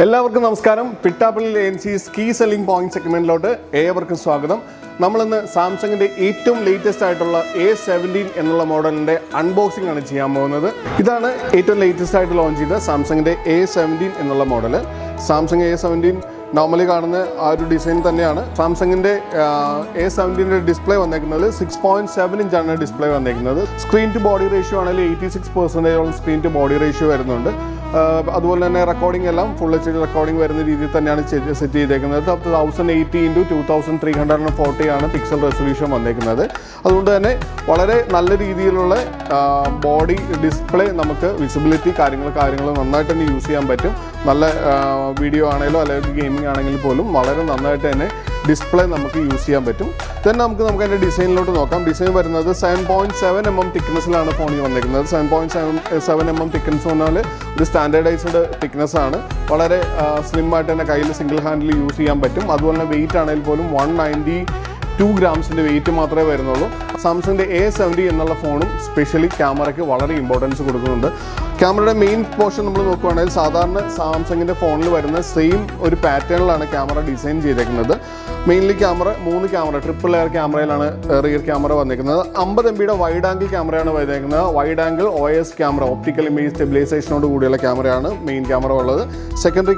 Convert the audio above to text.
എല്ലാവർക്കും നമസ്കാരം. Pittappilly ANSY's key selling point സെഗ്മെന്റിലോട്ട് ഏവർക്കും സ്വാഗതം. നമ്മളിന്ന് സാംസങ്ങിന്റെ ഏറ്റവും ലേറ്റസ്റ്റ് ആയിട്ടുള്ള A17 എന്നുള്ള മോഡലിന്റെ അൺബോക്സിംഗ് ആണ് ചെയ്യാൻ പോകുന്നത്. ഇതാണ് ഏറ്റവും ലേറ്റസ്റ്റ് ആയിട്ട് ലോഞ്ച് ചെയ്ത സാംസങ്ങിന്റെ A17 എന്നുള്ള മോഡൽ. സാംസങ് A17 നോർമലി കാണുന്ന ആ ഒരു ഡിസൈൻ തന്നെയാണ്. സാംസങ്ങിന്റെ A17ന്റെ ഡിസ്പ്ലേ വന്നേക്കുന്നത് 6.7 ഇഞ്ചാണ് ഡിസ്പ്ലേ വന്നേക്കുന്നത്. സ്ക്രീൻ ടു ബോഡി റേഷ്യോ ആണെങ്കിൽ 86% സ്ക്രീൻ ടു ബോഡി റേഷ്യോ വരുന്നുണ്ട്. അതുപോലെ തന്നെ റെക്കോർഡിംഗ് എല്ലാം ഫുൾ HD റെക്കോർഡിംഗ് വരുന്ന രീതിയിൽ തന്നെയാണ് സെറ്റ് ചെയ്തേക്കുന്നത്. 1080x2340 ആണ് പിക്സൽ റെസൊല്യൂഷൻ വന്നേക്കുന്നത്. അതുകൊണ്ട് തന്നെ വളരെ നല്ല രീതിയിലുള്ള ബോഡി ഡിസ്പ്ലേ, നമുക്ക് വിസിബിലിറ്റി കാര്യങ്ങൾ നന്നായിട്ട് തന്നെ യൂസ് ചെയ്യാൻ പറ്റും. നല്ല വീഡിയോ ആണെങ്കിലും അല്ലെങ്കിൽ ഗെയിമിംഗ് ആണെങ്കിൽ പോലും വളരെ നന്നായിട്ട് തന്നെ ഡിസ്പ്ലേ നമുക്ക് യൂസ് ചെയ്യാൻ പറ്റും. തന്നെ നമുക്ക് അതിൻ്റെ ഡിസൈനിലോട്ട് നോക്കാം. ഡിസൈൻ വരുന്നത് 7.7 mm തിക്നെസ്സിലാണ് ഫോണിൽ വന്നിരിക്കുന്നത്. 7.7 mm തിക്നെസ് പറഞ്ഞാൽ ഒരു സ്റ്റാൻഡേർഡൈസ്ഡ് തിക്നെസ് ആണ്. വളരെ സ്ലിം ആയിട്ട് തന്നെ കയ്യിൽ സിംഗിൾ ഹാൻഡിൽ യൂസ് ചെയ്യാൻ പറ്റും. അതുപോലെ തന്നെ വെയിറ്റ് ആണെങ്കിൽ പോലും 192 ഗ്രാംസിൻ്റെ വെയിറ്റ് മാത്രമേ വരുന്നുള്ളൂ. സാംസങ്ങിൻ്റെ A70 എന്നുള്ള ഫോണും സ്പെഷ്യലി ക്യാമറയ്ക്ക് വളരെ ഇമ്പോർട്ടൻസ് കൊടുക്കുന്നുണ്ട്. ക്യാമറയുടെ മെയിൻ പോർഷൻ നമ്മൾ നോക്കുകയാണെങ്കിൽ സാധാരണ സാംസങ്ങിൻ്റെ ഫോണിൽ വരുന്ന സെയിം ഒരു പാറ്റേണിലാണ് ക്യാമറ ഡിസൈൻ ചെയ്തേക്കുന്നത്. മെയിൻലി മൂന്ന് ക്യാമറ ട്രിപ്പിൾ ലെയർ ക്യാമറയിലാണ് റിയർ ക്യാമറ വന്നിരിക്കുന്നത്. 50 MB വൈഡ് ആംഗിൾ ക്യാമറയാണ് വന്നിരിക്കുന്നത്. Wide angle OIS camera, optical image സ്റ്റെബിലൈസേഷനോട് കൂടിയുള്ള ക്യാമറയാണ് മെയിൻ ക്യാമറ ഉള്ളത്. സെക്കൻഡറി